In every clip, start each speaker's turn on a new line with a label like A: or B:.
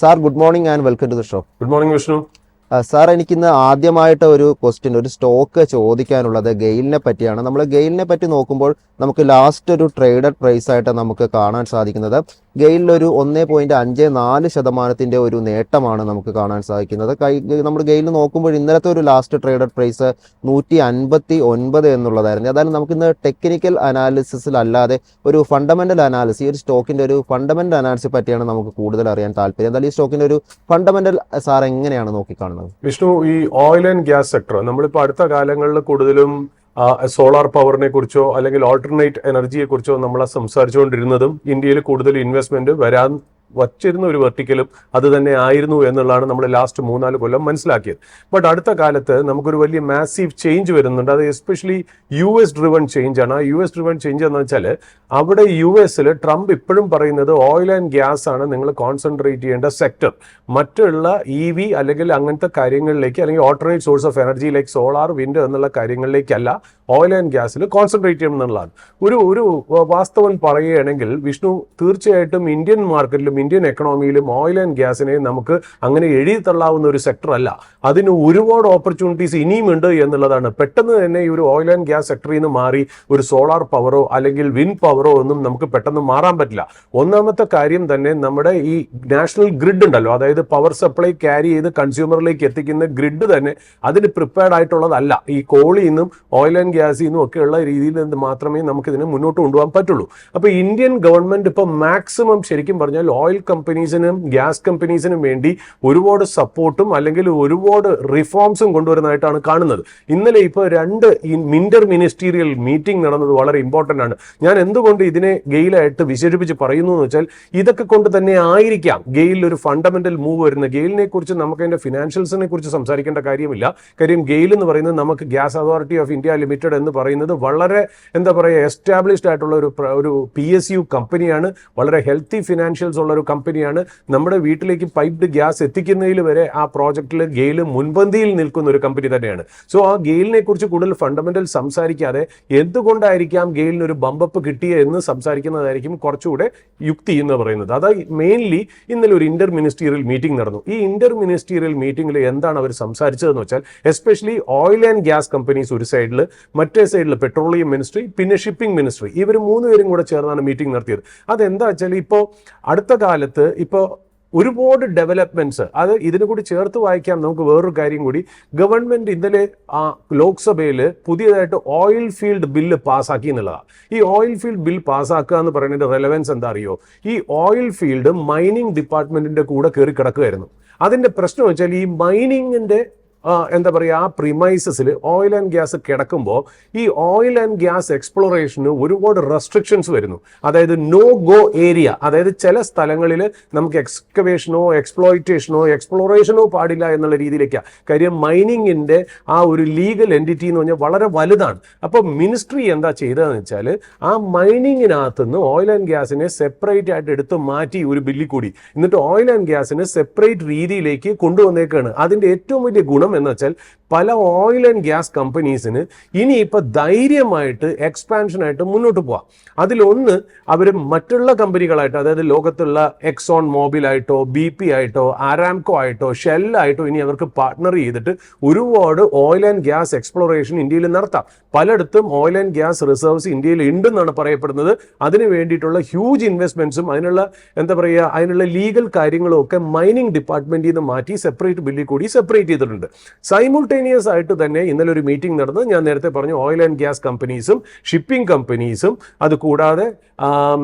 A: Sir good morning and welcome to the show.
B: Good morning Vishnu.
A: Sir, എനിക്കിന്ന് ആദ്യമായിട്ട് ഒരു stock ചോദിക്കാനുള്ളത് ഗെയിലിനെ പറ്റിയാണ്. നമ്മൾ ഗെയിലിനെ പറ്റി നോക്കുമ്പോൾ നമുക്ക് ലാസ്റ്റ് ഒരു ട്രേഡഡ് പ്രൈസ് ആയിട്ട് നമുക്ക് കാണാൻ സാധിക്കുന്നത് ഗെയിലിലൊരു 1.54% ഒരു നേട്ടമാണ് നമുക്ക് കാണാൻ സാധിക്കുന്നത്. നമ്മൾ ഗെയിലിൽ നോക്കുമ്പോൾ ഇന്നലത്തെ ഒരു ലാസ്റ്റ് ട്രേഡഡ് പ്രൈസ് 159 എന്നുള്ളതായിരുന്നു. അതായത് നമുക്കിന്ന് ടെക്നിക്കൽ അനാലിസിസിൽ അല്ലാതെ ഒരു ഫണ്ടമെന്റൽ അനാലിസിസ്, ഈ ഒരു സ്റ്റോക്കിന്റെ ഒരു ഫണ്ടമെന്റൽ അനാലിസിസ് പറ്റിയാണ് നമുക്ക് കൂടുതൽ അറിയാൻ താല്പര്യം. എന്തായാലും ഈ സ്റ്റോക്കിന്റെ ഒരു ഫണ്ടമെന്റൽ സാർ എങ്ങനെയാണ് നോക്കിക്കാണുന്നത്?
B: വിഷ്ണു, ഈ ഓയിൽ ആൻഡ് ഗ്യാസ് സെക്ടർ നമ്മളിപ്പോൾ അടുത്ത കാലങ്ങളിൽ കൂടുതലും സോളാർ പവറിനെ കുറിച്ചോ അല്ലെങ്കിൽ ഓൾട്ടർനേറ്റ് എനർജിയെ കുറിച്ചോ നമ്മൾ സംസാരിച്ചുകൊണ്ടിരുന്നതും ഇന്ത്യയിൽ കൂടുതൽ ഇൻവെസ്റ്റ്മെന്റ് വരാൻ വച്ചിരുന്ന ഒരു വെർട്ടിക്കലും അത് തന്നെ ആയിരുന്നു എന്നുള്ളതാണ് നമ്മൾ ലാസ്റ്റ് 3-4 കൊല്ലം മനസ്സിലാക്കിയത്. ബട്ട് അടുത്ത കാലത്ത് നമുക്കൊരു വലിയ മാസീവ് ചേഞ്ച് വരുന്നുണ്ട്. അത് എസ്പെഷ്യലി US ഡ്രിവൺ ചേഞ്ച് ആണ്. US ഡ്രിവൺ ചേഞ്ച് എന്ന് വെച്ചാൽ അവിടെ US ട്രംപ് ഇപ്പോഴും പറയുന്നത് ഓയിൽ ആൻഡ് ഗ്യാസ് ആണ് നിങ്ങൾ കോൺസെൻട്രേറ്റ് ചെയ്യേണ്ട സെക്ടർ. മറ്റുള്ള EV അല്ലെങ്കിൽ അങ്ങനത്തെ കാര്യങ്ങളിലേക്ക് അല്ലെങ്കിൽ alternate source of energy like solar, wind എന്നുള്ള കാര്യങ്ങളിലേക്കല്ല ഓയിൽ ആൻഡ് ഗ്യാസിൽ കോൺസെൻട്രേറ്റ് ചെയ്യണം എന്നുള്ളതാണ്. ഒരു വാസ്തവം പറയുകയാണെങ്കിൽ വിഷ്ണു, തീർച്ചയായിട്ടും ഇന്ത്യൻ മാർക്കറ്റിലും ഇന്ത്യൻ എക്കണോമിയിലും ഓയിൽ ആൻഡ് ഗ്യാസിനെ നമുക്ക് അങ്ങനെ എഴുതി തള്ളാവുന്ന ഒരു സെക്ടർ അല്ല. അതിന് ഒരുപാട് ഓപ്പർച്യൂണിറ്റീസ് ഇനിയും ഉണ്ട് എന്നുള്ളതാണ്. പെട്ടെന്ന് തന്നെ ഈ ഒരു ഓയിൽ ആൻഡ് ഗ്യാസ് സെക്ടറിൽ നിന്ന് മാറി ഒരു സോളാർ പവറോ അല്ലെങ്കിൽ വിൻഡ് പവറോ ഒന്നും നമുക്ക് പെട്ടെന്ന് മാറാൻ പറ്റില്ല. ഒന്നാമത്തെ കാര്യം തന്നെ നമ്മുടെ ഈ നാഷണൽ ഗ്രിഡ് ഉണ്ടല്ലോ, അതായത് പവർ സപ്ലൈ ക്യാരി ചെയ്ത് കൺസ്യൂമറിലേക്ക് എത്തിക്കുന്ന ഗ്രിഡ് തന്നെ അതിന് പ്രിപ്പയർഡ് ആയിട്ടുള്ളതല്ല. ഈ കോളിൽ നിന്നും ഓയിൽ ആൻഡ് ഗ്യാസിൽ നിന്നും ഒക്കെയുള്ള രീതിയിൽ നിന്ന് മാത്രമേ നമുക്ക് ഇതിനെ മുന്നോട്ട് കൊണ്ടുപോകാൻ പറ്റുള്ളൂ. അപ്പോൾ ഇന്ത്യൻ ഗവൺമെന്റ് ഇപ്പോൾ മാക്സിമം ശരിക്കും പറഞ്ഞാൽ ഓയിൽ കമ്പനീസിനും ഗ്യാസ് കമ്പനീസിനും വേണ്ടി ഒരുപാട് സപ്പോർട്ടും അല്ലെങ്കിൽ ഒരുപാട് റിഫോംസും കൊണ്ടുവരുന്നതായിട്ടാണ് കാണുന്നത്. ഇന്നലെ ഇപ്പോൾ 2 ഇന്റർ മിനിസ്റ്റീരിയൽ മീറ്റിംഗ് നടന്നത് വളരെ ഇമ്പോർട്ടൻ്റ് ആണ്. ഞാൻ എന്തുകൊണ്ട് ഇതിനെ ഗെയിലായിട്ട് വിശേഷിപ്പിച്ച് പറയുന്നു എന്ന് വെച്ചാൽ ഇതൊക്കെ കൊണ്ട് തന്നെ ആയിരിക്കാം ഗെയിലിൽ ഒരു ഫണ്ടമെന്റൽ മൂവ് വരുന്നത്. ഗെയിലിനെ കുറിച്ച് നമുക്ക് അതിന്റെ ഫിനാൻഷ്യൽസിനെ കുറിച്ച് സംസാരിക്കേണ്ട കാര്യമില്ല. കാര്യം ഗെയിൽ എന്ന് പറയുന്നത് നമുക്ക് gas authority of India limited എന്ന് പറയുന്നത് വളരെ എസ്റ്റാബ്ലിഷ്ഡ് ആയിട്ടുള്ള ഒരു PSU കമ്പനിയാണ്. വളരെ ഹെൽത്തി ഫിനാൻഷ്യൽസ് ഉള്ള ഒരു കമ്പനിയാണ്. നമ്മുടെ വീട്ടിലേക്ക് പൈപ്ഡ് ഗ്യാസ് എത്തിക്കുന്നതിൽ വരെ ആ പ്രോജക്റ്റിൽ ഗെയിൽ മുൻപന്തിയിൽ നിൽക്കുന്ന ഒരു കമ്പനി തന്നെയാണ്. സോ ആ ഗെയിലിനെ കുറിച്ച് കൂടുതൽ ഫണ്ടമെന്റൽ സംസാരിക്കാതെ എന്തുകൊണ്ടായിരിക്കാം ഗെയിലിന് ഒരു ബമ്പപ്പ് കിട്ടിയത് എന്ന് സംസാരിക്കുന്നതായിരിക്കും കുറച്ചുകൂടെ യുക്തി എന്ന് പറയുന്നത്. അതായത് മെയിൻലി ഇന്നലെ ഒരു ഇന്റർ മിനിസ്റ്റീരിയൽ മീറ്റിംഗ് നടന്നു. ഈ ഇന്റർ മിനിസ്റ്റീരിയൽ മീറ്റിംഗിൽ എന്താണ് അവർ സംസാരിച്ചതെന്ന് വെച്ചാൽ especially oil and gas companies ഒരു സൈഡിൽ, മറ്റേ സൈഡിൽ പെട്രോളിയം മിനിസ്ട്രി, പിന്നെ ഷിപ്പിംഗ് മിനിസ്ട്രി, ഇവർ 3 പേരും കൂടെ ചേർന്നാണ് മീറ്റിംഗ് നടത്തിയത്. അതെന്താ വെച്ചാൽ ഇപ്പോൾ അടുത്ത കാലത്ത് ഇപ്പോൾ ഒരുപാട് ഡെവലപ്മെന്റ്സ്, അത് ഇതിനു കൂടി ചേർത്ത് വായിക്കാം. നമുക്ക് വേറൊരു കാര്യം കൂടി, ഗവൺമെന്റ് ഇന്നലെ ലോക്സഭയിൽ പുതിയതായിട്ട് ഓയിൽ ഫീൽഡ് ബില്ല് പാസ്സാക്കി എന്നുള്ളതാണ്. ഈ ഓയിൽ ഫീൽഡ് ബിൽ പാസ്സാക്കുക എന്ന് പറയുന്നതിന്റെ റെലവൻസ് എന്താ അറിയോ? ഈ ഓയിൽ ഫീൽഡ് മൈനിങ് ഡിപ്പാർട്ട്മെന്റിന്റെ കൂടെ കയറി കിടക്കുകയായിരുന്നു. അതിന്റെ പ്രശ്നം വെച്ചാൽ ഈ മൈനിങ്ങിന്റെ ആ പ്രിമൈസസിൽ ഓയിൽ ആൻഡ് ഗ്യാസ് കിടക്കുമ്പോൾ ഈ ഓയിൽ ആൻഡ് ഗ്യാസ് എക്സ്പ്ലോറേഷന് ഒരുപാട് റെസ്ട്രിക്ഷൻസ് വരുന്നു. അതായത് നോ ഗോ ഏരിയ, അതായത് ചില സ്ഥലങ്ങളിൽ നമുക്ക് എക്സ്കവേഷനോ എക്സ്പ്ലോയിറ്റേഷനോ എക്സ്പ്ലോറേഷനോ പാടില്ല എന്നുള്ള രീതിയിലേക്കാണ്. കാര്യം മൈനിങ്ങിന്റെ ആ ഒരു ലീഗൽ എൻറ്റിറ്റി എന്ന് പറഞ്ഞാൽ വളരെ വലുതാണ്. അപ്പോൾ മിനിസ്ട്രി എന്താ ചെയ്തതെന്ന് വെച്ചാൽ ആ മൈനിങ്ങിനകത്തുനിന്ന് ഓയിൽ ആൻഡ് ഗ്യാസിനെ സെപ്പറേറ്റ് ആയിട്ട് എടുത്ത് മാറ്റി ഒരു ബില്ലിൽ കൂടി, എന്നിട്ട് ഓയിൽ ആൻഡ് ഗ്യാസിനെ സെപ്പറേറ്റ് രീതിയിലേക്ക് കൊണ്ടുവന്നേക്കാണ്. അതിന്റെ ഏറ്റവും വലിയ ഗുണം എന്ന് വെച്ചാൽ പല ഓയിൽ ആൻഡ് ഗ്യാസ് കമ്പനീസിന് ഇനിയിപ്പോൾ ധൈര്യമായിട്ട് എക്സ്പാൻഷനായിട്ട് മുന്നോട്ട് പോവാം. അതിലൊന്ന്, അവർ മറ്റുള്ള കമ്പനികളായിട്ട്, അതായത് ലോകത്തുള്ള എക്സോൺ മോബിലായിട്ടോ BP ആയിട്ടോ ആരാംകോ ആയിട്ടോ ഷെല്ലായിട്ടോ ഇനി അവർക്ക് പാർട്ട്ണർ ചെയ്തിട്ട് ഒരുപാട് ഓയിൽ ആൻഡ് ഗ്യാസ് എക്സ്പ്ലോറേഷൻ ഇന്ത്യയിൽ നടത്താം. പലയിടത്തും ഓയിൽ ആൻഡ് ഗ്യാസ് റിസർവ്സ് ഇന്ത്യയിൽ ഉണ്ടെന്നാണ് പറയപ്പെടുന്നത്. അതിന് വേണ്ടിയിട്ടുള്ള ഹ്യൂജ് ഇൻവെസ്റ്റ്മെന്റ്സും അതിനുള്ള ലീഗൽ കാര്യങ്ങളും ഒക്കെ മൈനിങ് ഡിപ്പാർട്ട്മെന്റിൽ നിന്ന് മാറ്റി സെപ്പറേറ്റ് ബില്ലിൽ കൂടി സെപ്പറേറ്റ് ചെയ്തിട്ടുണ്ട്. സൈമുൾട്ടേനിയസ് ആയിട്ട് തന്നെ ഇന്നലെ ഒരു മീറ്റിംഗ് നടന്ന്, ഞാൻ നേരത്തെ പറഞ്ഞു, ഓയിൽ ആൻഡ് ഗ്യാസ് കമ്പനീസും ഷിപ്പിംഗ് കമ്പനീസും അത് കൂടാതെ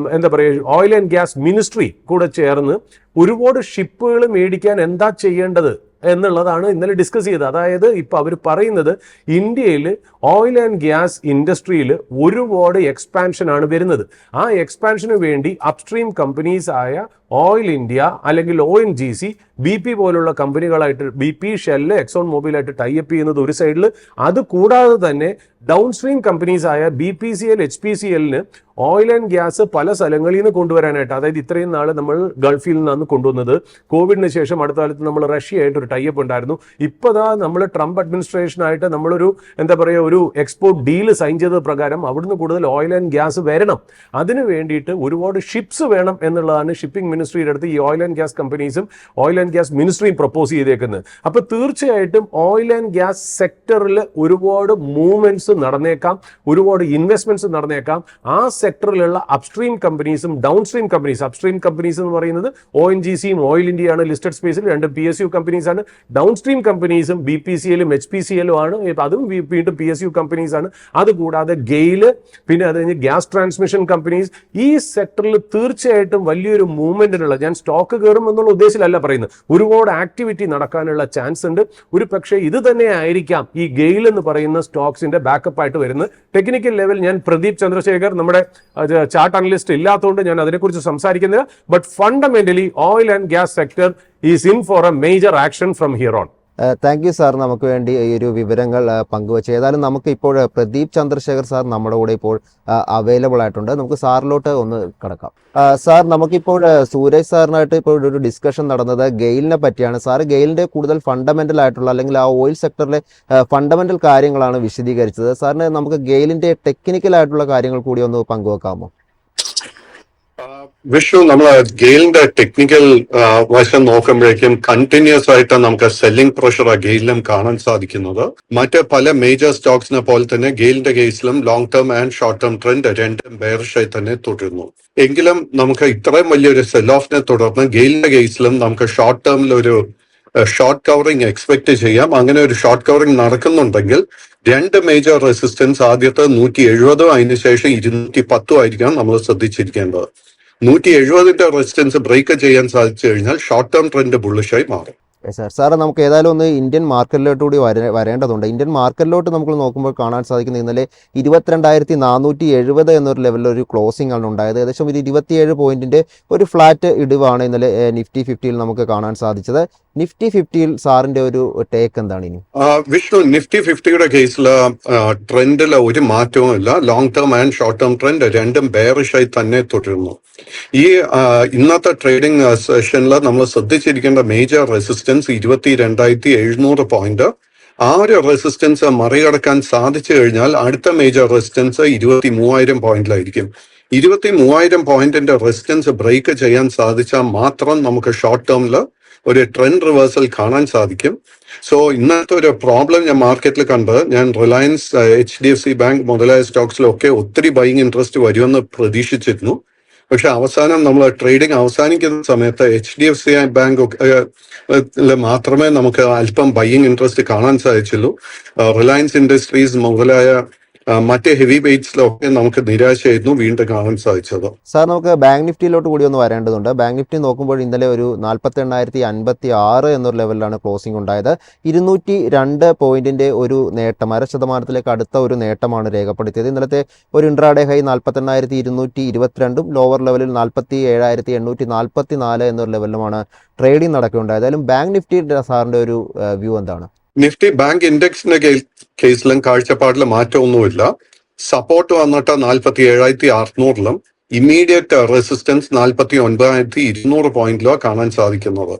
B: ഓയിൽ ആൻഡ് ഗ്യാസ് മിനിസ്ട്രി കൂടെ ചേർന്ന് ഒരുപാട് ഷിപ്പുകൾ മേടിക്കാൻ എന്താ ചെയ്യേണ്ടത് എന്നുള്ളതാണ് ഇന്നലെ ഡിസ്കസ് ചെയ്തത്. അതായത് ഇപ്പോൾ അവർ പറയുന്നത് ഇന്ത്യയിൽ ഓയിൽ ആൻഡ് ഗ്യാസ് ഇൻഡസ്ട്രിയിൽ ഒരുപാട് എക്സ്പാൻഷനാണ് വരുന്നത്. ആ എക്സ്പാൻഷന് വേണ്ടി അപ്സ്ട്രീം കമ്പനീസ് ആയ ഓയിൽ ഇന്ത്യ അല്ലെങ്കിൽ ONGC, BP പോലുള്ള കമ്പനികളായിട്ട് BP, ഷെല്ല്, എക്സോൺ മൊബൈലായിട്ട് ടൈപ്പ് ചെയ്യുന്നത് ഒരു സൈഡിൽ, അത് കൂടാതെ തന്നെ ഡൗൺ സ്ട്രീം കമ്പനീസ് ആയ BPCL, HPCLന് ഓയിൽ ആൻഡ് ഗ്യാസ് പല സ്ഥലങ്ങളിൽ നിന്ന് കൊണ്ടുവരാനായിട്ട്, അതായത് ഇത്രയും നാൾ നമ്മൾ ഗൾഫിൽ നിന്നാണ് കൊണ്ടുവന്നത്. കോവിഡിന് ശേഷം അടുത്ത കാലത്ത് നമ്മൾ റഷ്യയായിട്ട് ഒരു ടൈപ്പ് ഉണ്ടായിരുന്നു. ഇപ്പോഴാ നമ്മൾ ട്രംപ് അഡ്മിനിസ്ട്രേഷനായിട്ട് നമ്മളൊരു എന്താ പറയുക ഒരു എക്സ്പോർട്ട് ഡീല് സൈൻ ചെയ്ത പ്രകാരം അവിടുന്ന് കൂടുതൽ ഓയിൽ ആൻഡ് ഗ്യാസ് വരണം. അതിന് വേണ്ടിയിട്ട് ഒരുപാട് ഷിപ്സ് വേണം എന്നുള്ളതാണ് ഷിപ്പിംഗ് മിനിസ്ട്രിയുടെ അടുത്ത് ഈ ഓയിൽ ആൻഡ് ഗ്യാസ് കമ്പനീസും ഓയിൽ ആൻഡ് ഗ്യാസ് മിനിസ്ട്രിയും പ്രപ്പോസ് ചെയ്തേക്കുന്നത്. അപ്പോൾ തീർച്ചയായിട്ടും ഓയിൽ ആൻഡ് ഗ്യാസ് സെക്ടറിൽ ഒരുപാട് മൂവ്മെന്റ്സ് നടന്നേക്കാം, ഒരുപാട് ഇൻവെസ്റ്റ്മെന്റ്സ് നടന്നേക്കാം. ആ സെക്ടറിലുള്ള upstream companies downstream companies, upstream companies എന്ന് പറയുന്നത് ONGCയും ഓയിൽ ഇന്ത്യയാണ് ലിസ്റ്റഡ് സ്പേസിൽ, രണ്ട് PSU കമ്പനീസ് ആണ്. ഡൗൺ സ്ട്രീം കമ്പനീസും BPCLും HPCLും ആണ്, അതും വീണ്ടും PSU കമ്പനീസ് ആണ്. അതുകൂടാതെ ഗെയില്, പിന്നെ അത് കഴിഞ്ഞ് ഗ്യാസ് ട്രാൻസ്മിഷൻ കമ്പനീസ്. ഈ സെക്ടറിൽ തീർച്ചയായിട്ടും വലിയൊരു മൂവ്മെന്റിനുള്ള, ഞാൻ സ്റ്റോക്ക് കയറും എന്നുള്ള ഉദ്ദേശത്തിലല്ല പറയുന്നത്, ഒരുപാട് ആക്ടിവിറ്റി നടക്കാനുള്ള ചാൻസ് ഉണ്ട്. ഒരു പക്ഷേ ഇത് തന്നെ ആയിരിക്കാം ഈ ഗെയിൽ എന്ന് പറയുന്ന സ്റ്റോക്സിന്റെ ബാക്കപ്പ് ആയിട്ട് വരുന്നത്. ടെക്നിക്കൽ ലെവൽ ഞാൻ പ്രദീപ് ചന്ദ്രശേഖർ നമ്മുടെ ചാർട്ട് അനലിസ്റ്റ് ഇല്ലാത്തതുകൊണ്ട് ഞാൻ അതിനെക്കുറിച്ച് സംസാരിക്കുന്നില്ല. But fundamentally oil and gas sector is in for a major action from here on.
A: Thank you sir, നമുക്ക് വേണ്ടി ഈ ഒരു വിവരങ്ങൾ പങ്കുവച്ചു. ഏതായാലും നമുക്ക് ഇപ്പോൾ പ്രദീപ് ചന്ദ്രശേഖർ സാർ നമ്മുടെ കൂടെ ഇപ്പോൾ അവൈലബിൾ ആയിട്ടുണ്ട്. നമുക്ക് സാറിലോട്ട് ഒന്ന് കടക്കാം. സാർ, നമുക്കിപ്പോൾ സൂരജ് സാറിനായിട്ട് ഇപ്പോൾ ഒരു ഡിസ്കഷൻ നടന്നത് ഗെയിലിനെ പറ്റിയാണ്. സാർ ഗെയിലിൻ്റെ കൂടുതൽ ഫണ്ടമെൻ്റൽ ആയിട്ടുള്ള അല്ലെങ്കിൽ ആ ഓയിൽ സെക്ടറിലെ ഫണ്ടമെൻ്റൽ കാര്യങ്ങളാണ് വിശദീകരിച്ചത്. സാറിന് നമുക്ക് ഗെയിലിൻ്റെ ടെക്നിക്കൽ ആയിട്ടുള്ള കാര്യങ്ങൾ കൂടി ഒന്ന് പങ്കുവെക്കാമോ?
C: വിഷു, നമ്മൾ ഗെയിലിന്റെ ടെക്നിക്കൽ വശം നോക്കുമ്പോഴേക്കും കണ്ടിന്യൂസ് ആയിട്ട് നമുക്ക് സെല്ലിംഗ് പ്രഷർ ഗെയിലിലും കാണാൻ സാധിക്കുന്നത്. മറ്റ് പല മേജർ സ്റ്റോക്സിനെ പോലെ തന്നെ ഗെയിലിന്റെ കേസിലും long term and short term trend രണ്ടും ബെയറിഷായി തന്നെ തുടരുന്നു. എങ്കിലും നമുക്ക് ഇത്രയും വലിയൊരു സെൽ ഓഫിനെ തുടർന്ന് ഗെയിലിന്റെ കേസിലും നമുക്ക് ഷോർട്ട് ടേമിൽ ഒരു ഷോർട്ട് കവറിംഗ് എക്സ്പെക്ട് ചെയ്യാം. അങ്ങനെ ഒരു ഷോർട്ട് കവറിംഗ് നടക്കുന്നുണ്ടെങ്കിൽ രണ്ട് മേജർ റെസിസ്റ്റൻസ്, ആദ്യത്തെ 170, അതിനുശേഷം 210 ആയിരിക്കണം നമ്മൾ ശ്രദ്ധിച്ചിരിക്കേണ്ടത്. 170ന്റെ റെസിസ്റ്റൻസ് ബ്രേക്ക് ചെയ്യാൻ സാധിച്ചു കഴിഞ്ഞാൽ ഷോർട്ട് ടേം ട്രെൻഡ് ബുള്ളിഷായി മാറും.
A: സാർ, നമുക്ക് ഏതായാലും ഒന്ന് ഇന്ത്യൻ മാർക്കറ്റിലോട്ട് കൂടി വരേണ്ടതുണ്ട്. ഇന്ത്യൻ മാർക്കറ്റിലോട്ട് നമുക്ക് നോക്കുമ്പോൾ കാണാൻ സാധിക്കുന്ന ഇന്നലെ 22,470 എന്നൊരു ലെവലിൽ ഒരു ക്ലോസിംഗ് ആണ് ഉണ്ടായത്. ഏകദേശം ഒരു 27 പോയിന്റിന്റെ ഒരു ഫ്ലാറ്റ് ഇടിവാണ് ഇന്നലെ നിഫ്റ്റി 50യിൽ നമുക്ക് കാണാൻ സാധിച്ചത്. നിഫ്റ്റി 50യിൽ സാറിന്റെ ഒരു ടേക്ക് എന്താണ് ഇനി?
C: വിഷ്ണു, നിഫ്റ്റി 50യുടെ കേസിൽ ട്രെൻഡിൽ ഒരു മാറ്റവും ഇല്ല. Long term and short term trend രണ്ടും ബെയറിഷായി തന്നെ തുടരുന്നു. ഈ ഇന്നത്തെ ട്രേഡിംഗ് സെഷനിൽ നമ്മൾ ശ്രദ്ധിച്ചിരിക്കേണ്ട മേജർ റെസിസ്റ്റൻസ് 22,700 പോയിന്റ്. ആ ഒരു റെസിസ്റ്റൻസ് മറികടക്കാൻ സാധിച്ചു കഴിഞ്ഞാൽ അടുത്ത മേജർ റെസിസ്റ്റൻസ് 23,000 പോയിന്റിലായിരിക്കും. 23,000 പോയിന്റിന്റെ റെസിസ്റ്റൻസ് ബ്രേക്ക് ചെയ്യാൻ സാധിച്ചാൽ മാത്രം നമുക്ക് ഷോർട്ട് ടേമിൽ ഒരു ട്രെൻഡ് റിവേഴ്സൽ കാണാൻ സാധിക്കും. സോ ഇന്നത്തെ ഒരു പ്രോബ്ലം ഞാൻ മാർക്കറ്റിൽ കണ്ട്, ഞാൻ റിലയൻസ്, HDFC ബാങ്ക് മുതലായ സ്റ്റോക്സിലൊക്കെ ഒത്തിരി ബൈയിങ് ഇൻട്രസ്റ്റ് വരുമെന്ന് പ്രതീക്ഷിച്ചിരുന്നു. പക്ഷെ അവസാനം നമ്മൾ ട്രേഡിംഗ് അവസാനിക്കുന്ന സമയത്ത് HDFC ബാങ്ക് മാത്രമേ നമുക്ക് അല്പം ബൈയിങ് ഇൻട്രസ്റ്റ് കാണാൻ സാധിച്ചുള്ളൂ. റിലയൻസ് ഇൻഡസ്ട്രീസ് മുതലായ മറ്റ് ഹെവി വെയ്റ്റ്സിലൊക്കെ നമുക്ക് നിരാശയായിരുന്നു വീണ്ടും കാണാൻ സാധിച്ചത്.
A: സാർ, നമുക്ക് ബാങ്ക് നിഫ്റ്റിയിലോട്ട് കൂടി ഒന്ന് വരേണ്ടതുണ്ട്. ബാങ്ക് നിഫ്റ്റി നോക്കുമ്പോൾ ഇന്നലെ ഒരു 48,056 എന്നൊരു ലെവലിലാണ് ക്ലോസിംഗ് ഉണ്ടായത്. 202 പോയിന്റിന്റെ ഒരു നേട്ടം, 0.5% അടുത്ത ഒരു നേട്ടമാണ് രേഖപ്പെടുത്തിയത്. ഇന്നലത്തെ ഒരു ഇൻട്രാഡേ ഹൈ 48,222 ലോവർ ലെവലിൽ 47,844 എന്നൊരു ലെവലിലുമാണ് ട്രേഡിംഗ് നടക്കുകയുണ്ടായത്. ഏതായാലും ബാങ്ക് നിഫ്റ്റി സാറിന്റെ ഒരു വ്യൂ എന്താണ്?
C: നിഫ്റ്റി ബാങ്ക് ഇൻഡെക്സിന്റെ കേസിലും കാഴ്ചപ്പാടിൽ മാറ്റമൊന്നുമില്ല. സപ്പോർട്ട് വന്നിട്ട് 47,600-ലും ഇമ്മീഡിയറ്റ് റെസിസ്റ്റൻസ് 49,200 പോയിന്റിലോ കാണാൻ സാധിക്കുന്നത്.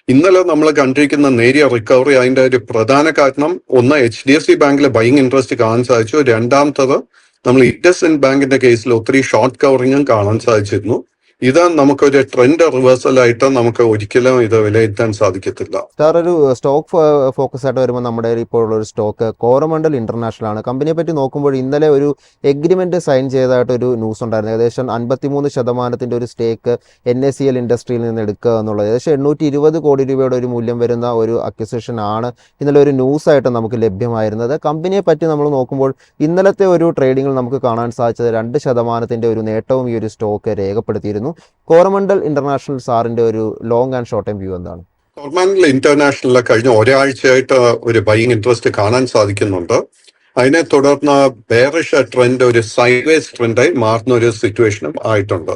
C: ഇന്നലെ നമ്മൾ കണ്ടിരിക്കുന്ന നേരിയ റിക്കവറി, അതിന്റെ ഒരു പ്രധാന കാരണം ഒന്ന് HDFC ബാങ്കിലെ ബൈയിങ് ഇൻട്രസ്റ്റ് കാണാൻ സാധിച്ചു. രണ്ടാമത്തത് നമ്മൾ IndusInd ബാങ്കിന്റെ കേസിൽ ഒത്തിരി ഷോർട്ട് കവറിങ്ങും കാണാൻ സാധിച്ചിരുന്നു. ഇത് നമുക്കൊരു ട്രെൻഡ് റിവേഴ്സൽ ആയിട്ട് നമുക്ക് ഒരിക്കലും ഇത് വിലയിരുത്താൻ സാധിക്കത്തില്ല.
A: സാർ, ഒരു സ്റ്റോക്ക് ഫോക്കസ് ആയിട്ട് വരുമ്പോൾ നമ്മുടെ ഇപ്പോൾ ഉള്ള ഒരു സ്റ്റോക്ക് കോറമണ്ടൽ ഇന്റർനാഷണൽ ആണ്. കമ്പനിയെ പറ്റി നോക്കുമ്പോൾ ഇന്നലെ ഒരു എഗ്രിമെന്റ് സൈൻ ചെയ്തതായിട്ടൊരു ന്യൂസ് ഉണ്ടായിരുന്നു. ഏകദേശം 53% ഒരു സ്റ്റേക്ക് NACL ഇൻഡസ്ട്രിയിൽ നിന്ന് എടുക്കുക എന്നുള്ളത്. ഏകദേശം 820 കോടി രൂപയുടെ ഒരു മൂല്യം വരുന്ന ഒരു അക്വിസിഷൻ ആണ് ഇന്നലെ ഒരു ന്യൂസ് ആയിട്ട് നമുക്ക് ലഭ്യമായിരുന്നത്. കമ്പനിയെ പറ്റി നമ്മൾ നോക്കുമ്പോൾ ഇന്നലത്തെ ഒരു ട്രേഡിങ്ങിൽ നമുക്ക് കാണാൻ സാധിച്ചത് 2% ഒരു നേട്ടവും ഈ ഒരു സ്റ്റോക്ക് രേഖപ്പെടുത്തിയിരുന്നു. കോറമണ്ടൽ ഇന്റർനാഷണൽ സാറിന്റെ ഒരു long and short time view എന്താണ്?
C: കോറമണ്ടൽ ഇന്റർനാഷണലിൽ കഴിഞ്ഞ ഒരാഴ്ചയായിട്ട് ഒരു ബൈയിങ് ഇൻട്രസ്റ്റ് കാണാൻ സാധിക്കുന്നുണ്ട്. അതിനെ തുടർന്ന് ബെയറിഷ് ട്രെൻഡ് ഒരു സൈഡ്വേസ് ട്രെൻഡായി മാറുന്ന ഒരു സിറ്റുവേഷനും ആയിട്ടുണ്ട്.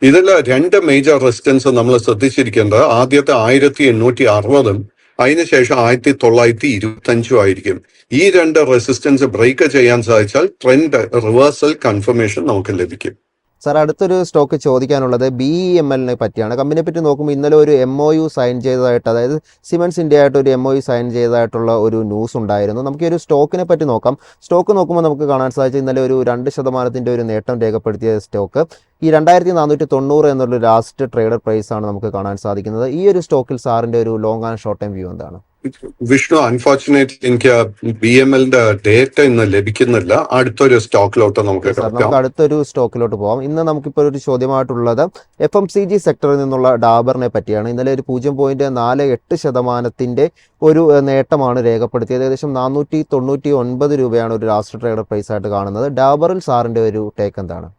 C: ഇതിൽ രണ്ട് മേജർ റെസിസ്റ്റൻസ് നമ്മൾ ശ്രദ്ധിച്ചിരിക്കേണ്ടത് ആദ്യത്തെ 1860-ഉം അതിനുശേഷം 1925 ആയിരിക്കും. ഈ രണ്ട് റെസിസ്റ്റൻസ് ബ്രേക്ക് ചെയ്യാൻ സാധിച്ചാൽ ട്രെൻഡ് റിവേഴ്സൽ കൺഫർമേഷൻ നമുക്ക് ലഭിക്കും.
A: സാർ അടുത്തൊരു സ്റ്റോക്ക് ചോദിക്കാനുള്ളത് BEML പറ്റിയാണ്. കമ്പനിയെ പറ്റി നോക്കുമ്പോൾ ഇന്നലെ ഒരു MOU സൈൻ ചെയ്തതായിട്ട്, അതായത് സിമൻസ് ഇന്ത്യ ആയിട്ട് ഒരു MOU സൈൻ ചെയ്തതായിട്ടുള്ള ഒരു ന്യൂസ് ഉണ്ടായിരുന്നു. നമുക്ക് ഈ ഒരു സ്റ്റോക്കിനെ പറ്റി നോക്കാം. സ്റ്റോക്ക് നോക്കുമ്പോൾ നമുക്ക് കാണാൻ സാധിച്ചത് ഇന്നലെ ഒരു 2% ഒരു നേട്ടം രേഖപ്പെടുത്തിയ സ്റ്റോക്ക് ഈ 2490 എന്നുള്ള ലാസ്റ്റ് ട്രേഡർ പ്രൈസ് ആണ് നമുക്ക് കാണാൻ സാധിക്കുന്നത്. ഈ ഒരു സ്റ്റോക്കിൽ സാറിന്റെ ഒരു long and short time view എന്താണ്?
C: വിഷ്ണു, അൺഫോർച്ചുനേറ്റ്ലി എനിക്ക് BMLന്റെ ഡേറ്റ ഇന്ന് ലഭിക്കുന്നില്ല. അടുത്തൊരു സ്റ്റോക്കിലോട്ട് നമുക്ക്
A: നമുക്ക് അടുത്തൊരു സ്റ്റോക്കിലോട്ട് പോകാം. ഇന്ന് നമുക്കിപ്പോൾ ഒരു ചോദ്യമായിട്ടുള്ളത് FMCG സെക്ടറിൽ നിന്നുള്ള ഡാബറിനെ പറ്റിയാണ്. ഇന്നലെ ഒരു 0.48% ഒരു നേട്ടമാണ് രേഖപ്പെടുത്തിയത്. ഏകദേശം 499 രൂപയാണ് ഒരു ലാസ്റ്റ് ട്രേഡർ പ്രൈസ് ആയിട്ട് കാണുന്നത്. ഡാബറിൽ സാറിന്റെ ഒരു ടേക്ക് എന്താണ്?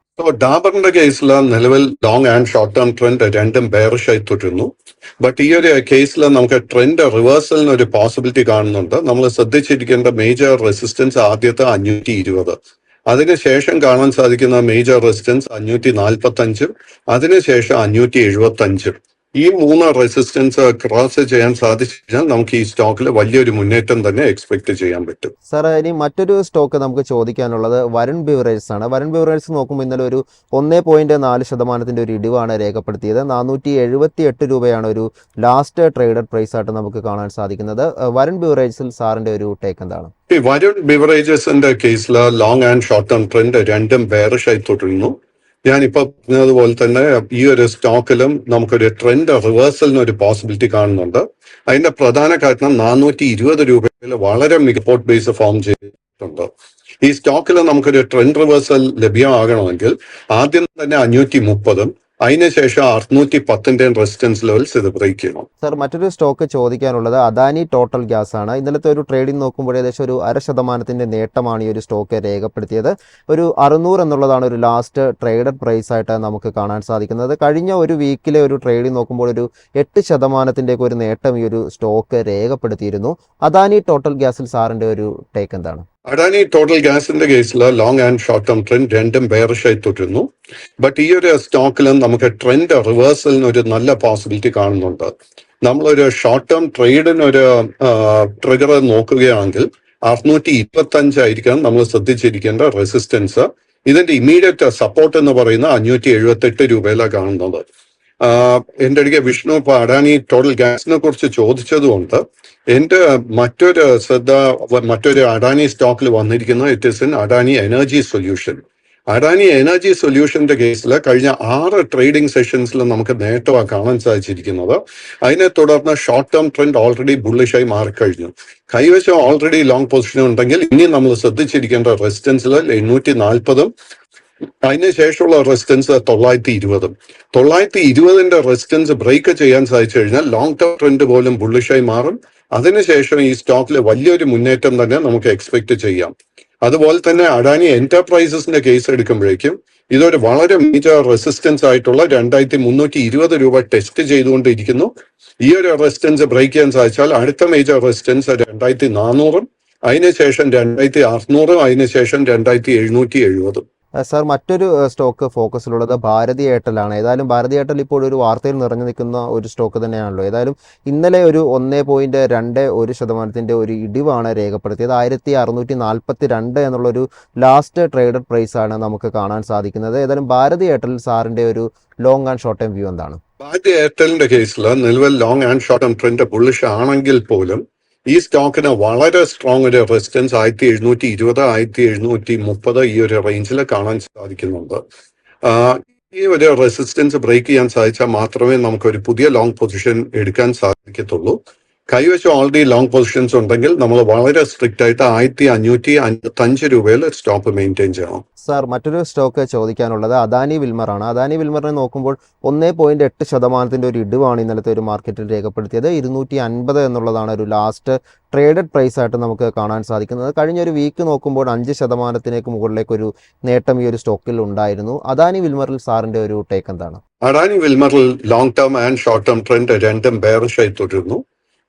C: ഡാബറിന്റെ കേസിൽ നിലവിൽ long and short term trend രണ്ടും ബെയറിഷായി തുടരുന്നു. ബട്ട് ഈ ഒരു കേസിൽ നമുക്ക് ട്രെൻഡ് റിവേഴ്സലിന് ഒരു പോസിബിലിറ്റി കാണുന്നുണ്ട്. നമ്മൾ ശ്രദ്ധിച്ചിരിക്കേണ്ട മേജർ റെസിസ്റ്റൻസ് ആദ്യത്തെ 520, അതിനുശേഷം കാണാൻ സാധിക്കുന്ന മേജർ റെസിസ്റ്റൻസ് 545, അതിനുശേഷം 575. ഈ 3 റെസിസ്റ്റൻസ് ക്രോസ് ചെയ്യാൻ സാധിച്ചു കഴിഞ്ഞാൽ നമുക്ക് ഈ സ്റ്റോക്കിൽ വലിയൊരു മുന്നേറ്റം തന്നെ എക്സ്പെക്ട് ചെയ്യാൻ പറ്റും.
A: സാർ, ഇനി മറ്റൊരു സ്റ്റോക്ക് നമുക്ക് ചോദിക്കാനുള്ളത് വരുൺ ബിവറേജസ് ആണ്. വരുൺ ബിവറേജസ് നോക്കുമ്പോൾ ഇന്നലെ ഒരു 1.4% ഒരു ഇടിവാണ് രേഖപ്പെടുത്തിയത്. 478 രൂപയാണ് ഒരു ലാസ്റ്റ് ട്രേഡഡ് പ്രൈസ് ആയിട്ട് നമുക്ക് കാണാൻ സാധിക്കുന്നത്. വരുൺ ബിവറേജസിൽ സാറിന്റെ ഒരു ടേക്ക് എന്താണ്?
C: വരുൺ ബിവറേജസിന്റെ കേസിൽ long and short term trend രണ്ടും ബെയറിഷായി തുടരുന്നു. ഞാനിപ്പോ പറഞ്ഞതുപോലെ തന്നെ ഈ ഒരു സ്റ്റോക്കിലും നമുക്കൊരു ട്രെൻഡ് റിവേഴ്സലിന് ഒരു പോസിബിലിറ്റി കാണുന്നുണ്ട്. അതിന്റെ പ്രധാന കാരണം 420 രൂപയിൽ വളരെ റിപ്പോർട്ട് ബേസ് ഫോം ചെയ്തിട്ടുണ്ട്. ഈ സ്റ്റോക്കിൽ നമുക്കൊരു ട്രെൻഡ് റിവേഴ്സൽ ലഭ്യമാകണമെങ്കിൽ ആദ്യം തന്നെ 530, അതിനുശേഷം 610 റെസിസ്റ്റൻസ് ലെവൽസ് ഇത് ബ്രേക്ക് ചെയ്യണം.
A: സാർ, മറ്റൊരു സ്റ്റോക്ക് ചോദിക്കാനുള്ളത് അദാനി ടോട്ടൽ ഗ്യാസ് ആണ്. ഇന്നലത്തെ ഒരു ട്രേഡിംഗ് നോക്കുമ്പോൾ ഏകദേശം ഒരു 0.5% നേട്ടമാണ് ഈ ഒരു സ്റ്റോക്ക് രേഖപ്പെടുത്തിയത്. ഒരു 600 എന്നുള്ളതാണ് ഒരു ലാസ്റ്റ് ട്രേഡഡ് പ്രൈസ് ആയിട്ട് നമുക്ക് കാണാൻ സാധിക്കുന്നത്. കഴിഞ്ഞ ഒരു വീക്കിലെ ഒരു ട്രേഡിംഗ് നോക്കുമ്പോൾ ഒരു 8% ഒരു നേട്ടം ഈ ഒരു സ്റ്റോക്ക് രേഖപ്പെടുത്തിയിരുന്നു. അദാനി ടോട്ടൽ ഗ്യാസിൽ സാറിന്റെ ഒരു ടേക്ക് എന്താണ്?
C: അഡാനി ടോട്ടൽ ഗ്യാസിന്റെ കേസിൽ long and short term trend രണ്ടും ബെയറിഷായി തുടരുന്നു. ബട്ട് ഈ ഒരു സ്റ്റോക്കിലും നമുക്ക് ട്രെൻഡ് റിവേഴ്സലിന് ഒരു നല്ല പോസിബിലിറ്റി കാണുന്നുണ്ട്. നമ്മളൊരു ഷോർട്ട് ടേം ട്രേഡിന് ഒരു ട്രിഗർ നോക്കുകയാണെങ്കിൽ 625 ആയിരിക്കണം നമ്മൾ ശ്രദ്ധിച്ചിരിക്കേണ്ട റെസിസ്റ്റൻസ്. ഇതിന്റെ ഇമ്മീഡിയറ്റ് സപ്പോർട്ട് എന്ന് പറയുന്ന 578 രൂപയിലാണ് കാണുന്നത്. എന്റെ അടുക്കെ വിഷ്ണു ഇപ്പൊ അഡാനി ടോട്ടൽ ഗ്യാസിനെ കുറിച്ച് ചോദിച്ചതുകൊണ്ട് എന്റെ മറ്റൊരു അഡാനി സ്റ്റോക്കിൽ വന്നിരിക്കുന്നത് it is in Adani energy solution. Adani energy സൊല്യൂഷന്റെ കേസിൽ കഴിഞ്ഞ 6 ട്രേഡിംഗ് സെഷൻസിൽ നമുക്ക് നേട്ടമാണ് കാണാൻ സാധിച്ചിരിക്കുന്നത്. അതിനെ തുടർന്ന് ഷോർട്ട് ടേം ട്രെൻഡ് ഓൾറെഡി ബുള്ളിഷായി മാറിക്കഴിഞ്ഞു. കൈവശം ഓൾറെഡി ലോങ് പൊസിഷൻ ഉണ്ടെങ്കിൽ ഇനി നമ്മൾ ശ്രദ്ധിച്ചിരിക്കേണ്ട റെസിസ്റ്റൻസിൽ 840, അതിനുശേഷമുള്ള റെസിസ്റ്റൻസ് 920. 920 റെസിസ്റ്റൻസ് ബ്രേക്ക് ചെയ്യാൻ സാധിച്ചു കഴിഞ്ഞാൽ ലോങ് ടേം ട്രെൻഡ് പോലും ബുള്ളിഷായി മാറും. അതിനുശേഷം ഈ സ്റ്റോക്കിൽ വലിയൊരു മുന്നേറ്റം തന്നെ നമുക്ക് എക്സ്പെക്ട് ചെയ്യാം. അതുപോലെ തന്നെ അഡാനി എന്റർപ്രൈസസിന്റെ കേസ് എടുക്കുമ്പോഴേക്കും ഇതൊരു വളരെ മേജർ റെസിസ്റ്റൻസ് ആയിട്ടുള്ള 2320 രൂപ ടെസ്റ്റ് ചെയ്തുകൊണ്ടിരിക്കുന്നു. ഈ ഒരു റെസിസ്റ്റൻസ് ബ്രേക്ക് ചെയ്യാൻ സാധിച്ചാൽ അടുത്ത മേജർ റെസിസ്റ്റൻസ് 2400, അതിനുശേഷം 2600, അതിനുശേഷം 2770.
A: സാർ, മറ്റൊരു സ്റ്റോക്ക് ഫോക്കസിലുള്ളത് ഭാരതി എയർടെൽ ആണ്. ഏതായാലും ഭാരതി എയർടെൽ ഇപ്പോൾ ഒരു വാർത്തയിൽ നിറഞ്ഞു നിൽക്കുന്ന ഒരു സ്റ്റോക്ക് തന്നെയാണല്ലോ. ഏതായാലും ഇന്നലെ ഒരു 1.21% ഒരു ഇടിവാണ് രേഖപ്പെടുത്തിയത്. 1642 എന്നുള്ളൊരു ലാസ്റ്റ് ട്രേഡഡ് പ്രൈസ് ആണ് നമുക്ക് കാണാൻ സാധിക്കുന്നത്. ഏതായാലും ഭാരതി എയർടെൽ സാറിന്റെ ഒരു long and short time view എന്താണ്?
C: ഭാരതി എയർടെലിന്റെ കേസിൽ നിലവിൽ long and short time trend bullish ആണെങ്കിൽ പോലും ഈ സ്റ്റോക്കിന് വളരെ സ്ട്രോങ് ഒരു റെസിസ്റ്റൻസ് 1720, 1730 ഈ ഒരു റേഞ്ചിൽ കാണാൻ സാധിക്കുന്നുണ്ട്. ഈ ഒരു റെസിസ്റ്റൻസ് ബ്രേക്ക് ചെയ്യാൻ സാധിച്ചാൽ മാത്രമേ നമുക്കൊരു പുതിയ ലോങ് പൊസിഷൻ എടുക്കാൻ സാധിക്കത്തുള്ളൂ. കൈവശം ഓൾറെഡി ലോങ് പൊസിഷൻസ് ഉണ്ടെങ്കിൽ നമ്മൾ വളരെ സ്ട്രിക്റ്റ് ആയിട്ട് 1555 രൂപയിൽ സ്റ്റോപ്പ് മെയിൻറ്റെയിൻ ചെയ്യണം.
A: സാർ, മറ്റൊരു സ്റ്റോക്ക് ചോദിക്കാനുള്ളത് അദാനി വിൽമർ ആണ്. അദാനി വിൽമറിനെ നോക്കുമ്പോൾ 1.8% ഒരു ഇടിവാണ് ഇന്നലത്തെ ഒരു മാർക്കറ്റിൽ രേഖപ്പെടുത്തിയത്. 250 എന്നുള്ളതാണ് ഒരു ലാസ്റ്റ് ട്രേഡഡ് പ്രൈസ് ആയിട്ട് നമുക്ക് കാണാൻ സാധിക്കുന്നത്. കഴിഞ്ഞ ഒരു വീക്ക് നോക്കുമ്പോൾ 5% മുകളിലേക്ക് ഒരു നേട്ടം ഈ ഒരു സ്റ്റോക്കിൽ ഉണ്ടായിരുന്നു. അദാനി വിൽമറിൽ സാറിന്റെ ഒരു ടേക്ക് എന്താണ്?
C: അഡാനി വിൽമറിൽ long term and short term trend രണ്ടും ബെയറിഷായി തുടരുന്നു.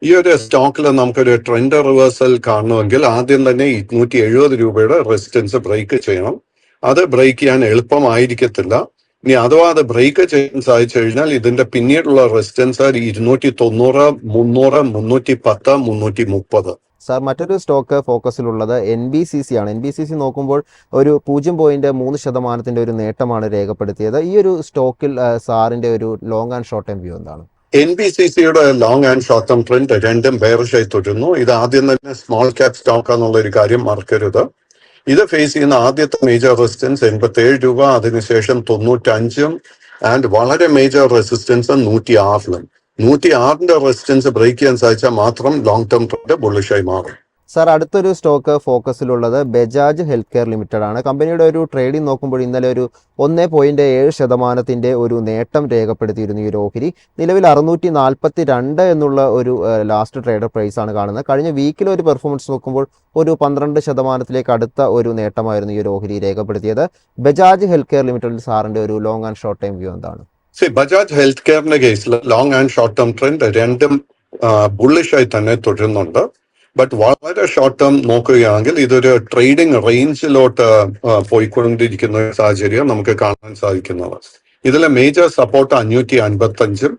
C: ഈ ഒരു സ്റ്റോക്കിൽ നമുക്കൊരു ട്രെൻഡ് റിവേഴ്സൽ കാണണമെങ്കിൽ ആദ്യം തന്നെ 270 രൂപയുടെ റെസിസ്റ്റൻസ് ബ്രേക്ക് ചെയ്യണം. അത് ബ്രേക്ക് ചെയ്യാൻ എളുപ്പമായിരിക്കത്തില്ല. ഇനി അഥവാ അത് ബ്രേക്ക് ചെയ്യാൻ സാധിച്ചു കഴിഞ്ഞാൽ ഇതിന്റെ പിന്നീടുള്ള റെസിസ്റ്റൻസ് 290, 300, 310, 330.
A: സാർ മറ്റൊരു സ്റ്റോക്ക് ഫോക്കസിലുള്ളത് NBCC ആണ്. NBCC നോക്കുമ്പോൾ ഒരു 0.3% ഒരു നേട്ടമാണ് രേഖപ്പെടുത്തിയത്. ഈ ഒരു സ്റ്റോക്കിൽ സാറിൻ്റെ ഒരു long and short time view എന്താണ്?
C: NBCCയുടെ long and short term trend രണ്ടും ബെയറിഷായി തുടരുന്നു. ഇത് ആദ്യം തന്നെ സ്മോൾ ക്യാപ് സ്റ്റോക്ക് എന്നുള്ള ഒരു കാര്യം മറക്കരുത്. ഇത് ഫേസ് ചെയ്യുന്ന ആദ്യത്തെ മേജർ റെസിസ്റ്റൻസ് 87 രൂപ, അതിനുശേഷം 95 ആൻഡ് വളരെ മേജർ റെസിസ്റ്റൻസ് 106. 106ന്റെ റെസിസ്റ്റൻസ് ബ്രേക്ക് ചെയ്യാൻ സാധിച്ചാൽ മാത്രം ലോങ് ടേം ട്രെൻഡ് ബുള്ളിഷായി മാറും.
A: സാർ അടുത്തൊരു സ്റ്റോക്ക് ഫോക്കസിലുള്ളത് ബജാജ് ഹെൽത്ത് കെയർ ലിമിറ്റഡ് ആണ്. കമ്പനിയുടെ ഒരു ട്രേഡിംഗ് നോക്കുമ്പോൾ ഇന്നലെ ഒരു 1.7% ഒരു നേട്ടം രേഖപ്പെടുത്തിയിരുന്നു ഈ ഒരു ഓഹരി. നിലവിൽ 642 എന്നുള്ള ഒരു ലാസ്റ്റ് ട്രേഡർ പ്രൈസ് ആണ് കാണുന്നത്. കഴിഞ്ഞ വീക്കിലെ ഒരു പെർഫോമൻസ് നോക്കുമ്പോൾ ഒരു 12% അടുത്ത ഒരു നേട്ടമായിരുന്നു ഈ ഒരു ഓഹരി രേഖപ്പെടുത്തിയത്. ബജാജ് ഹെൽത്ത് കെയർ ലിമിറ്റഡിൽ സാറിൻ്റെ ഒരു long and short time view എന്താണ്?
C: ബജാജ് ഹെൽത്ത് കെയറിന്റെ കേസിൽ long and short term trend രണ്ടും ബുള്ളിഷായി തന്നെ തുടരുന്നുണ്ട്. ബട്ട് വളരെ ഷോർട്ട് ടേം നോക്കുകയാണെങ്കിൽ ഇതൊരു ട്രേഡിംഗ് റേഞ്ചിലോട്ട് പോയിക്കൊണ്ടിരിക്കുന്ന ഒരു സാഹചര്യം നമുക്ക് കാണാൻ സാധിക്കുന്നത്. ഇതിലെ മേജർ സപ്പോർട്ട് 555,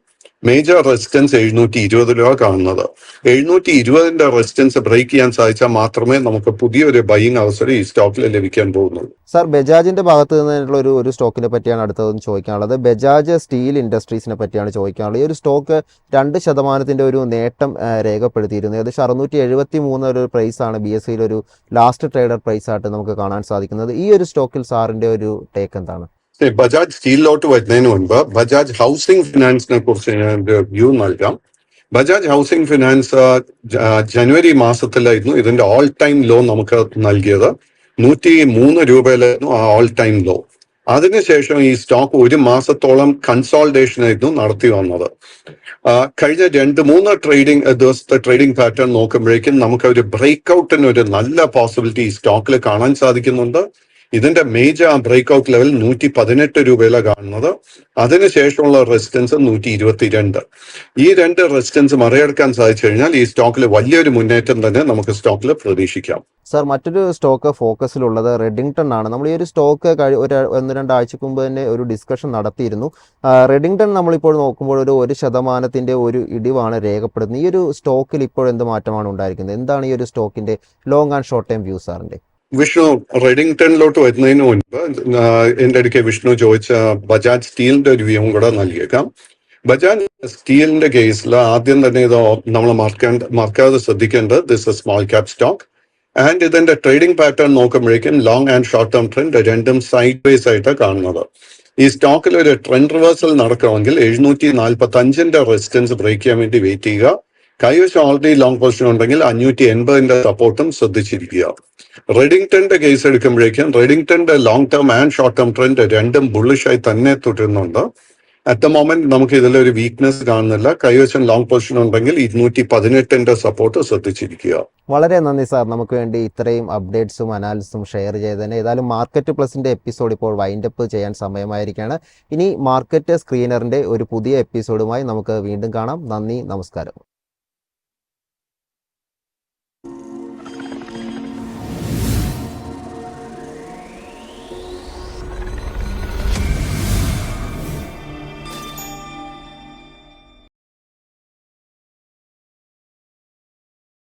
C: മേജർ റെസിസ്റ്റൻസ് 720 രൂപ കാണുന്നത്. 720ന്റെ റെസിസ്റ്റൻസ് ബ്രേക്ക് ചെയ്യാൻ സാധിച്ചാൽ മാത്രമേ നമുക്ക് പുതിയൊരു ബൈയിങ് അവസരം ഈ സ്റ്റോക്കിൽ ലഭിക്കാൻ പോകുന്നുള്ളൂ.
A: സാർ ബജാജിന്റെ ഭാഗത്ത് നിന്നുള്ള ഒരു സ്റ്റോക്കിനെ പറ്റിയാണ് അടുത്തതെന്ന് ചോദിക്കാനുള്ളത്. ബജാജ് സ്റ്റീൽ ഇൻഡസ്ട്രീസിനെ പറ്റിയാണ് ചോദിക്കാനുള്ളത്. ഈ ഒരു സ്റ്റോക്ക് 2% ഒരു നേട്ടം രേഖപ്പെടുത്തിയിരുന്നു. ഏകദേശം 673 ഒരു പ്രൈസാണ് BSEയിൽ ഒരു ലാസ്റ്റ് ട്രേഡർ പ്രൈസ് ആയിട്ട് നമുക്ക് കാണാൻ സാധിക്കുന്നത്. ഈ ഒരു സ്റ്റോക്കിൽ സാറിന്റെ ഒരു ടേക്ക് എന്താണ്?
C: ബജാജ് സ്റ്റീലിലോട്ട് വരുന്നതിന് മുൻപ് ബജാജ് ഹൗസിംഗ് ഫിനാൻസിനെ കുറിച്ച് ഞാൻ ഒരു വ്യൂ നൽകാം. ബജാജ് ഹൗസിംഗ് ഫിനാൻസ് ജനുവരി മാസത്തിലായിരുന്നു ഇതിന്റെ ഓൾ ടൈം ലോ നമുക്ക് നൽകിയത്. 103 രൂപയിലായിരുന്നു ആ ഓൾ ടൈം ലോ. അതിനുശേഷം ഈ സ്റ്റോക്ക് ഒരു മാസത്തോളം കൺസോൾട്ടേഷൻ ആയിരുന്നു നടത്തി വന്നത്. കഴിഞ്ഞ 2-3 ദിവസത്തെ ട്രേഡിംഗ് പാറ്റേൺ നോക്കുമ്പോഴേക്കും നമുക്ക് ഒരു ബ്രേക്ക് ഔട്ടിന് ഒരു നല്ല പോസിബിലിറ്റി ഈ സ്റ്റോക്കിൽ കാണാൻ സാധിക്കുന്നുണ്ട്. ഇതിന്റെ മേജർ ബ്രേക്ക് ഔട്ട് ലെവൽ 118 രൂപയിലാണ് കാണുന്നത്. അതിനുശേഷമുള്ള റെസിസ്റ്റൻസ് 122. ഈ രണ്ട് റെസിസ്റ്റൻസ് മറികടക്കാൻ സാധിച്ചു കഴിഞ്ഞാൽ ഈ സ്റ്റോക്കിൽ വലിയൊരു മുന്നേറ്റം തന്നെ നമുക്ക് സ്റ്റോക്കിൽ പ്രതീക്ഷിക്കാം.
A: സാർ മറ്റൊരു സ്റ്റോക്ക് ഫോക്കസിലുള്ളത് റെഡിങ്ടൺ ആണ്. നമ്മൾ ഈ ഒരു സ്റ്റോക്ക് ഒരു 1-2 ആഴ്ചക്ക് മുമ്പ് തന്നെ ഒരു ഡിസ്കഷൻ നടത്തിയിരുന്നു. റെഡിങ്ടൺ നമ്മളിപ്പോൾ നോക്കുമ്പോൾ ഒരു 1% ഒരു ഇടിവാണ് രേഖപ്പെടുന്നത്. ഈ ഒരു സ്റ്റോക്കിൽ ഇപ്പോൾ എന്ത് മാറ്റമാണ് ഉണ്ടായിരിക്കുന്നത്? എന്താണ് ഈ ഒരു സ്റ്റോക്കിന്റെ long and short time view സാറിന്റെ?
C: വിഷ്ണു, റെഡിങ്ടണിലോട്ട് വരുന്നതിന് മുൻപ് എന്റെ അടുക്കെ വിഷ്ണു ചോദിച്ച ബജാജ് സ്റ്റീലിന്റെ ഒരു വ്യൂ കൂടെ നൽകിയേക്കാം. ബജാജ് സ്റ്റീലിന്റെ കേസിൽ ആദ്യം തന്നെ ഇത് നമ്മൾ മറക്കാതെ ശ്രദ്ധിക്കേണ്ടത് this a small cap stock and ഇതിന്റെ ട്രേഡിംഗ് പാറ്റേൺ നോക്കുമ്പോഴേക്കും long and short term trend രണ്ടും സൈഡ് വേസ് ആയിട്ട് കാണുന്നത്. ഈ സ്റ്റോക്കിൽ ഒരു ട്രെൻഡ് റിവേഴ്സൽ നടക്കണമെങ്കിൽ 745ന്റെ റെസിസ്റ്റൻസ് ബ്രേക്ക് ചെയ്യാൻ വേണ്ടി വെയിറ്റ് ചെയ്യുക. കൈവശം ഓൾറെഡി ലോങ് പൊസിഷൻ ഉണ്ടെങ്കിൽ 580ന്റെ സപ്പോർട്ടും ശ്രദ്ധിച്ചിരിക്കുക. റെഡിങ്ടന്റെ കേസ് എടുക്കുമ്പോഴേക്കും റെഡിങ്ടന്റെ long term and short term trend രണ്ടും ബുള്ളിഷായി തന്നെ തുടരുന്നുണ്ട്. അറ്റ് ദ മൊമെന്റ് നമുക്ക് ഇതിലൊരു വീക്ക്നെസ് കാണുന്നില്ല. കൈവശം ലോങ് പൊസിഷൻ ഉണ്ടെങ്കിൽ 218ന്റെ സപ്പോർട്ട് ശ്രദ്ധിച്ചിരിക്കുക.
A: വളരെ നന്ദി സാർ, നമുക്ക് വേണ്ടി ഇത്രയും അപ്ഡേറ്റ്സും അനാലിസിസും ഷെയർ ചെയ്തതിന്. ഏതായാലും മാർക്കറ്റ് പ്ലസിന്റെ എപ്പിസോഡ് ഇപ്പോൾ വൈൻഡപ്പ് ചെയ്യാൻ സമയമായിരിക്കുകയാണ്. ഇനി മാർക്കറ്റ് സ്ക്രീനറിന്റെ ഒരു പുതിയ എപ്പിസോഡുമായി നമുക്ക് വീണ്ടും കാണാം. നന്ദി, നമസ്കാരം.